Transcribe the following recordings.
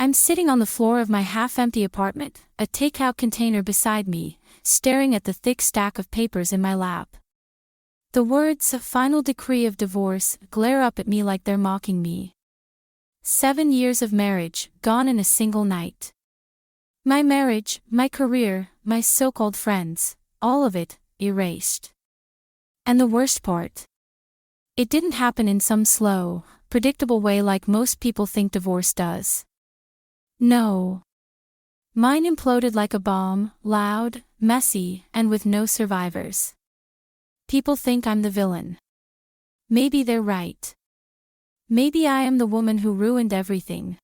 I'm sitting on the floor of my half-empty apartment, a takeout container beside me, staring at the thick stack of papers in my lap. The words, "Final decree of divorce," glare up at me like they're mocking me. 7 years of marriage, gone in a single night. My marriage, my career, my so-called friends, all of it, erased. And the worst part? It didn't happen in some slow, predictable way like most people think divorce does. No. Mine imploded like a bomb, loud, messy, and with no survivors. People think I'm the villain. Maybe they're right. Maybe I am the woman who ruined everything.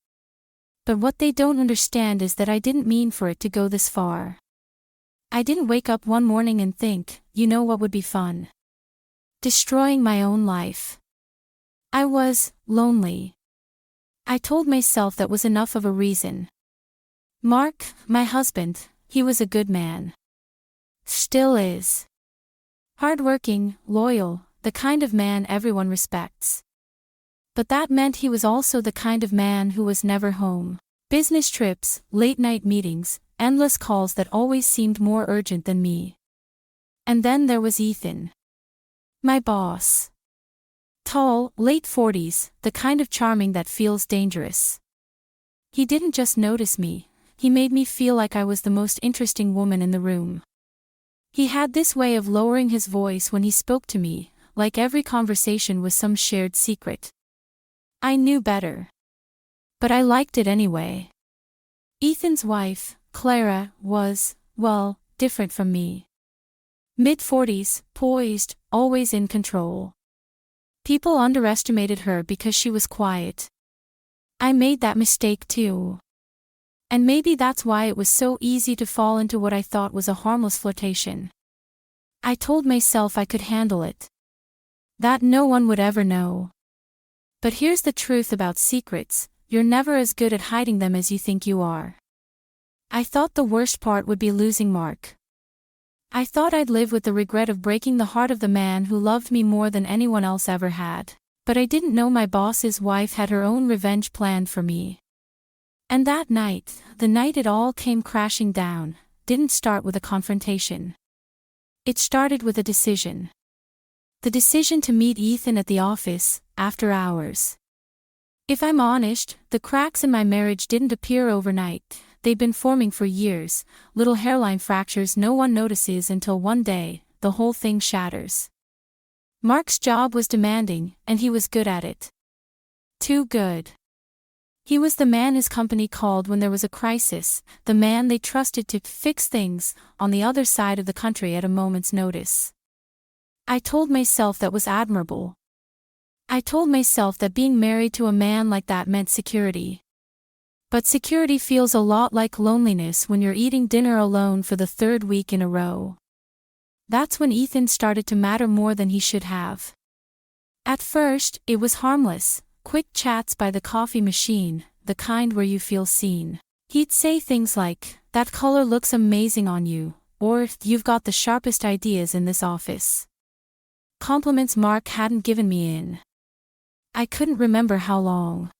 But what they don't understand is that I didn't mean for it to go this far. I didn't wake up one morning and think, you know what would be fun? Destroying my own life. I was lonely. I told myself that was enough of a reason. Mark, my husband, he was a good man. Still is. Hardworking, loyal, the kind of man everyone respects. But that meant he was also the kind of man who was never home. Business trips, late-night meetings, endless calls that always seemed more urgent than me. And then there was Ethan. My boss. Tall, late 40s, the kind of charming that feels dangerous. He didn't just notice me, he made me feel like I was the most interesting woman in the room. He had this way of lowering his voice when he spoke to me, like every conversation was some shared secret. I knew better. But I liked it anyway. Ethan's wife, Clara, was, well, different from me. Mid-40s, poised, always in control. People underestimated her because she was quiet. I made that mistake too. And maybe that's why it was so easy to fall into what I thought was a harmless flirtation. I told myself I could handle it. That no one would ever know. But here's the truth about secrets, you're never as good at hiding them as you think you are. I thought the worst part would be losing Mark. I thought I'd live with the regret of breaking the heart of the man who loved me more than anyone else ever had. But I didn't know my boss's wife had her own revenge planned for me. And that night, the night it all came crashing down, didn't start with a confrontation. It started with a decision. The decision to meet Ethan at the office, after hours. If I'm honest, the cracks in my marriage didn't appear overnight, they'd been forming for years, little hairline fractures no one notices until one day, the whole thing shatters. Mark's job was demanding, and he was good at it. Too good. He was the man his company called when there was a crisis, the man they trusted to fix things on the other side of the country at a moment's notice. I told myself that was admirable. I told myself that being married to a man like that meant security. But security feels a lot like loneliness when you're eating dinner alone for the 3rd week in a row. That's when Ethan started to matter more than he should have. At first, it was harmless, quick chats by the coffee machine, the kind where you feel seen. He'd say things like, "That color looks amazing on you," or "You've got the sharpest ideas in this office." Compliments Mark hadn't given me in I couldn't remember how long.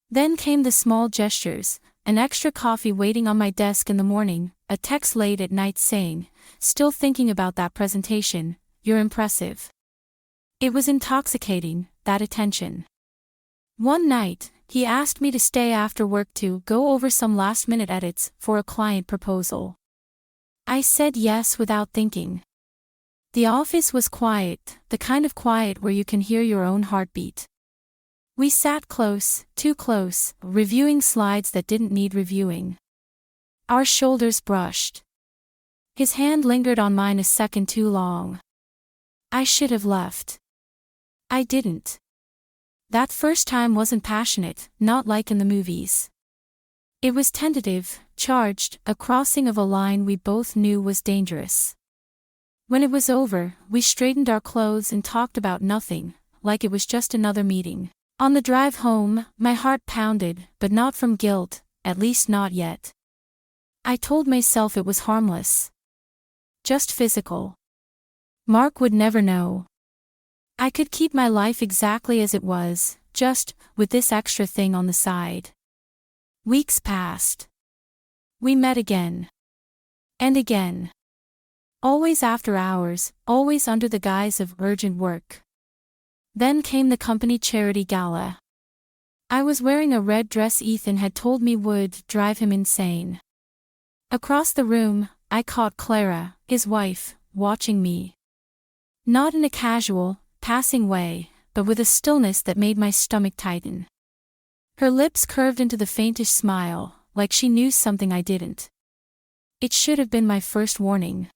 Then came the small gestures, an extra coffee waiting on my desk in the morning, a text late at night saying, "Still thinking about that presentation, you're impressive." It was intoxicating, that attention. One night, he asked me to stay after work to go over some last-minute edits for a client proposal. I said yes without thinking. The office was quiet, the kind of quiet where you can hear your own heartbeat. We sat close, too close, reviewing slides that didn't need reviewing. Our shoulders brushed. His hand lingered on mine a second too long. I should have left. I didn't. That first time wasn't passionate, not like in the movies. It was tentative, charged, a crossing of a line we both knew was dangerous. When it was over, we straightened our clothes and talked about nothing, like it was just another meeting. On the drive home, my heart pounded, but not from guilt, at least not yet. I told myself it was harmless. Just physical. Mark would never know. I could keep my life exactly as it was, just with this extra thing on the side. Weeks passed. We met again. And again. Always after hours, always under the guise of urgent work. Then came the company charity gala. I was wearing a red dress Ethan had told me would drive him insane. Across the room, I caught Clara, his wife, watching me. Not in a casual, passing way, but with a stillness that made my stomach tighten. Her lips curved into the faintest smile, like she knew something I didn't. It should have been my first warning.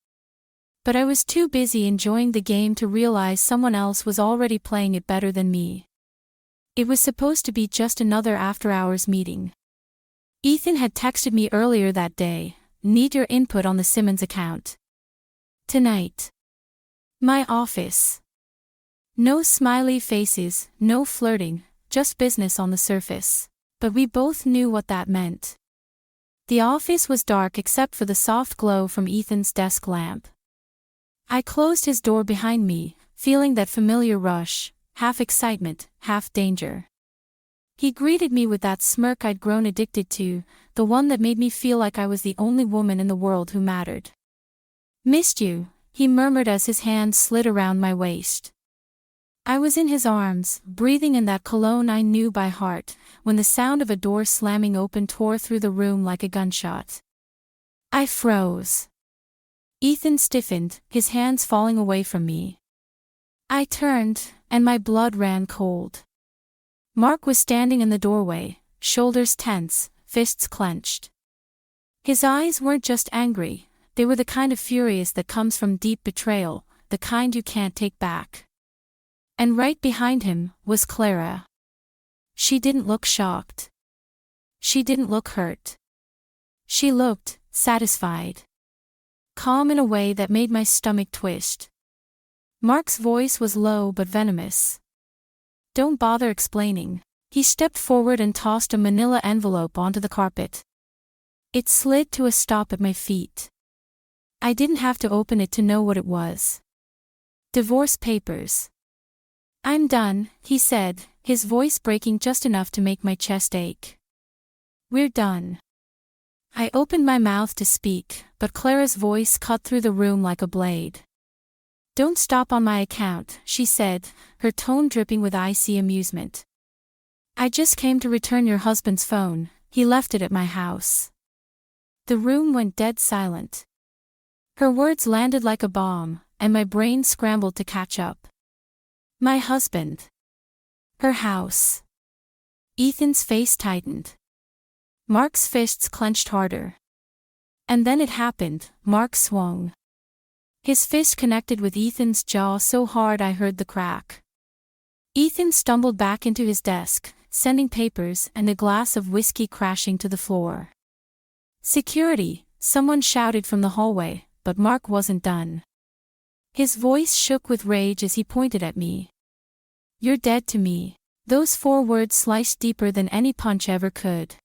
But I was too busy enjoying the game to realize someone else was already playing it better than me. It was supposed to be just another after-hours meeting. Ethan had texted me earlier that day, "Need your input on the Simmons account." Tonight. My office. No smiley faces, no flirting, just business on the surface. But we both knew what that meant. The office was dark except for the soft glow from Ethan's desk lamp. I closed his door behind me, feeling that familiar rush, half excitement, half danger. He greeted me with that smirk I'd grown addicted to, the one that made me feel like I was the only woman in the world who mattered. "Missed you," he murmured as his hand slid around my waist. I was in his arms, breathing in that cologne I knew by heart, when the sound of a door slamming open tore through the room like a gunshot. I froze. Ethan stiffened, his hands falling away from me. I turned, and my blood ran cold. Mark was standing in the doorway, shoulders tense, fists clenched. His eyes weren't just angry, they were the kind of furious that comes from deep betrayal, the kind you can't take back. And right behind him was Clara. She didn't look shocked. She didn't look hurt. She looked satisfied. Calm in a way that made my stomach twist. Mark's voice was low but venomous. "Don't bother explaining." He stepped forward and tossed a manila envelope onto the carpet. It slid to a stop at my feet. I didn't have to open it to know what it was. Divorce papers. "I'm done," he said, his voice breaking just enough to make my chest ache. "We're done." I opened my mouth to speak, but Clara's voice cut through the room like a blade. "Don't stop on my account," she said, her tone dripping with icy amusement. "I just came to return your husband's phone, he left it at my house." The room went dead silent. Her words landed like a bomb, and my brain scrambled to catch up. My husband. Her house. Ethan's face tightened. Mark's fists clenched harder. And then it happened, Mark swung. His fist connected with Ethan's jaw so hard I heard the crack. Ethan stumbled back into his desk, sending papers and a glass of whiskey crashing to the floor. "Security," someone shouted from the hallway, but Mark wasn't done. His voice shook with rage as he pointed at me. "You're dead to me." Those 4 words sliced deeper than any punch ever could.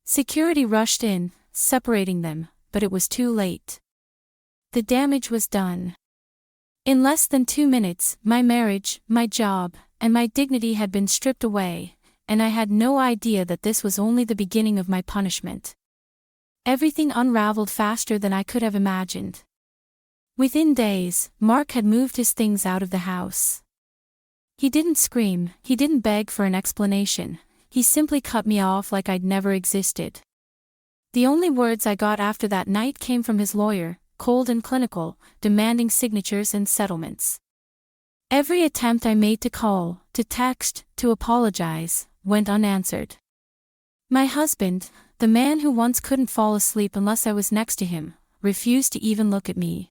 Security rushed in, separating them, but it was too late. The damage was done. In less than 2 minutes, my marriage, my job, and my dignity had been stripped away, and I had no idea that this was only the beginning of my punishment. Everything unraveled faster than I could have imagined. Within days, Mark had moved his things out of the house. He didn't scream, he didn't beg for an explanation, he simply cut me off like I'd never existed. The only words I got after that night came from his lawyer, cold and clinical, demanding signatures and settlements. Every attempt I made to call, to text, to apologize, went unanswered. My husband, the man who once couldn't fall asleep unless I was next to him, refused to even look at me.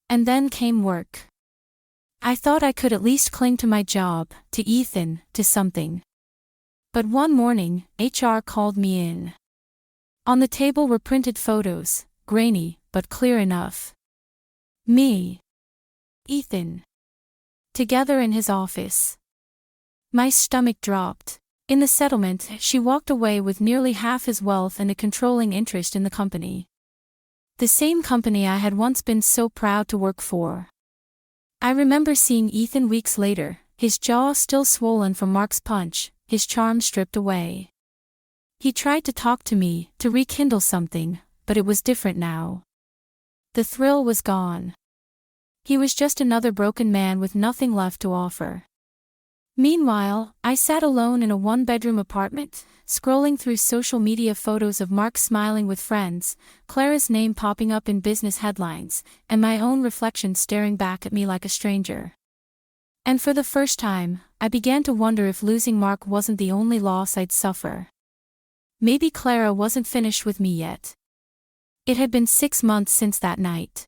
And then came work. I thought I could at least cling to my job, to Ethan, to something. But one morning, HR called me in. On the table were printed photos, grainy, but clear enough. Me. Ethan. Together in his office. My stomach dropped. In the settlement, she walked away with nearly half his wealth and a controlling interest in the company. The same company I had once been so proud to work for. I remember seeing Ethan weeks later, his jaw still swollen from Mark's punch, his charm stripped away. He tried to talk to me, to rekindle something, but it was different now. The thrill was gone. He was just another broken man with nothing left to offer. Meanwhile, I sat alone in a one-bedroom apartment, scrolling through social media photos of Mark smiling with friends, Clara's name popping up in business headlines, and my own reflection staring back at me like a stranger. And for the first time, I began to wonder if losing Mark wasn't the only loss I'd suffer. Maybe Clara wasn't finished with me yet. It had been 6 months since that night.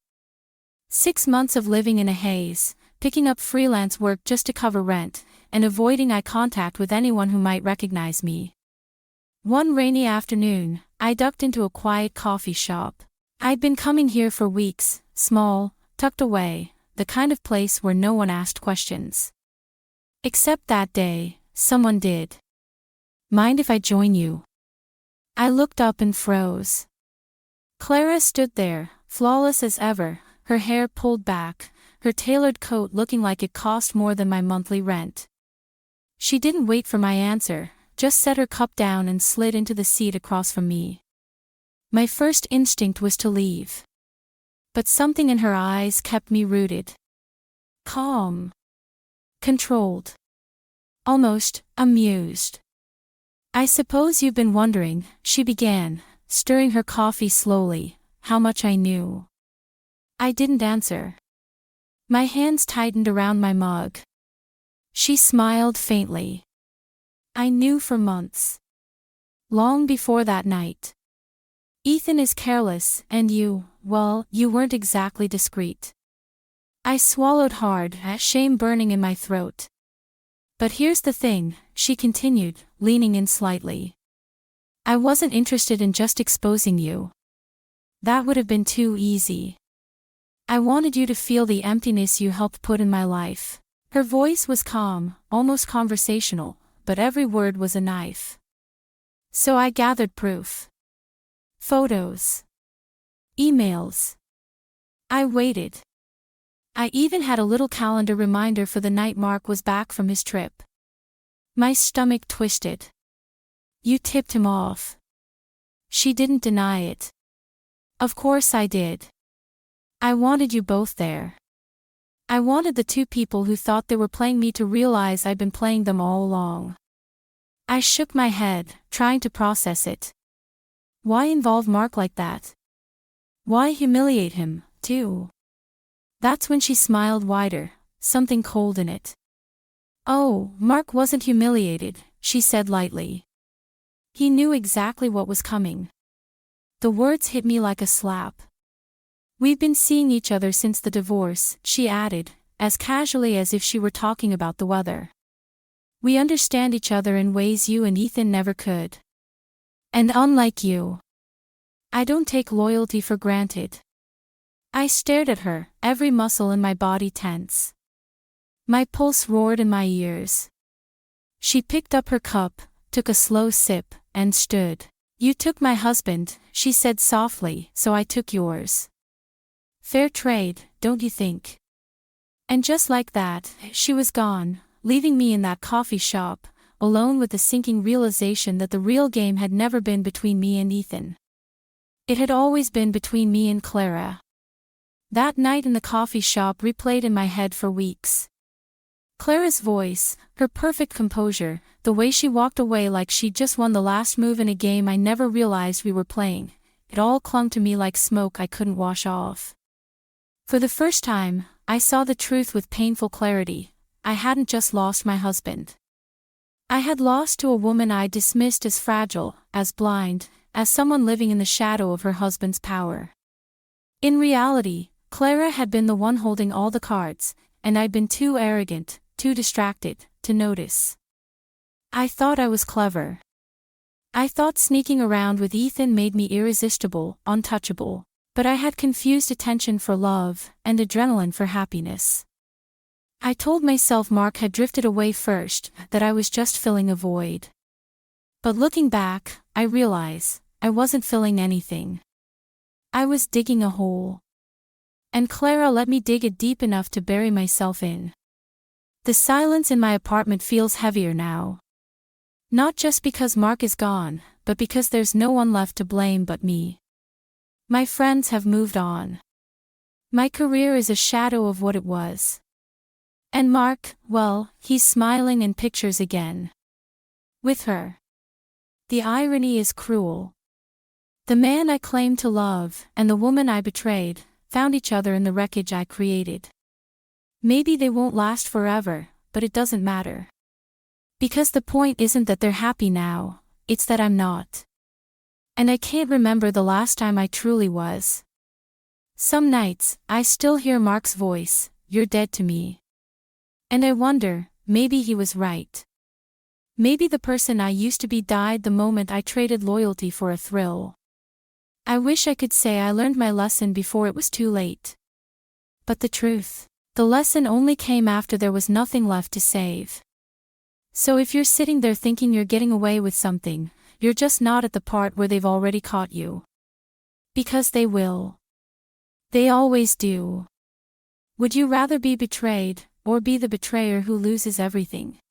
6 months of living in a haze, picking up freelance work just to cover rent, and avoiding eye contact with anyone who might recognize me. One rainy afternoon, I ducked into a quiet coffee shop. I'd been coming here for weeks, small, tucked away, the kind of place where no one asked questions. Except that day, someone did. "Mind if I join you?" I looked up and froze. Clara stood there, flawless as ever, her hair pulled back, her tailored coat looking like it cost more than my monthly rent. She didn't wait for my answer, just set her cup down and slid into the seat across from me. My first instinct was to leave. But something in her eyes kept me rooted. Calm. Controlled. Almost amused. "I suppose you've been wondering," she began, stirring her coffee slowly, "how much I knew." I didn't answer. My hands tightened around my mug. She smiled faintly. "I knew for months. Long before that night. Ethan is careless, and you, well, you weren't exactly discreet." I swallowed hard, shame burning in my throat. "But here's the thing," she continued, leaning in slightly. "I wasn't interested in just exposing you. That would have been too easy. I wanted you to feel the emptiness you helped put in my life." Her voice was calm, almost conversational, but every word was a knife. "So I gathered proof. Photos. Emails. I waited. I even had a little calendar reminder for the night Mark was back from his trip." My stomach twisted. "You tipped him off." She didn't deny it. "Of course I did. I wanted you both there. I wanted the two people who thought they were playing me to realize I'd been playing them all along." I shook my head, trying to process it. Why involve Mark like that? Why humiliate him, too? That's when she smiled wider, something cold in it. "Oh, Mark wasn't humiliated," she said lightly. "He knew exactly what was coming." The words hit me like a slap. "We've been seeing each other since the divorce," she added, as casually as if she were talking about the weather. "We understand each other in ways you and Ethan never could. And unlike you, I don't take loyalty for granted." I stared at her, every muscle in my body tense. My pulse roared in my ears. She picked up her cup, took a slow sip, and stood. "You took my husband," she said softly, "so I took yours. Fair trade, don't you think?" And just like that, she was gone, leaving me in that coffee shop, alone with the sinking realization that the real game had never been between me and Ethan. It had always been between me and Clara. That night in the coffee shop replayed in my head for weeks. Clara's voice, her perfect composure, the way she walked away like she'd just won the last move in a game I never realized we were playing, it all clung to me like smoke I couldn't wash off. For the first time, I saw the truth with painful clarity. I hadn't just lost my husband. I had lost to a woman I dismissed as fragile, as blind, as someone living in the shadow of her husband's power. In reality, Clara had been the one holding all the cards, and I'd been too arrogant, too distracted, to notice. I thought I was clever. I thought sneaking around with Ethan made me irresistible, untouchable. But I had confused attention for love, and adrenaline for happiness. I told myself Mark had drifted away first, that I was just filling a void. But looking back, I realize, I wasn't filling anything. I was digging a hole. And Clara let me dig it deep enough to bury myself in. The silence in my apartment feels heavier now. Not just because Mark is gone, but because there's no one left to blame but me. My friends have moved on. My career is a shadow of what it was. And Mark, well, he's smiling in pictures again. With her. The irony is cruel. The man I claimed to love, and the woman I betrayed, found each other in the wreckage I created. Maybe they won't last forever, but it doesn't matter. Because the point isn't that they're happy now, it's that I'm not. And I can't remember the last time I truly was. Some nights, I still hear Mark's voice, "You're dead to me." And I wonder, maybe he was right. Maybe the person I used to be died the moment I traded loyalty for a thrill. I wish I could say I learned my lesson before it was too late. But the truth, the lesson only came after there was nothing left to save. So if you're sitting there thinking you're getting away with something, you're just not at the part where they've already caught you. Because they will. They always do. Would you rather be betrayed, or be the betrayer who loses everything?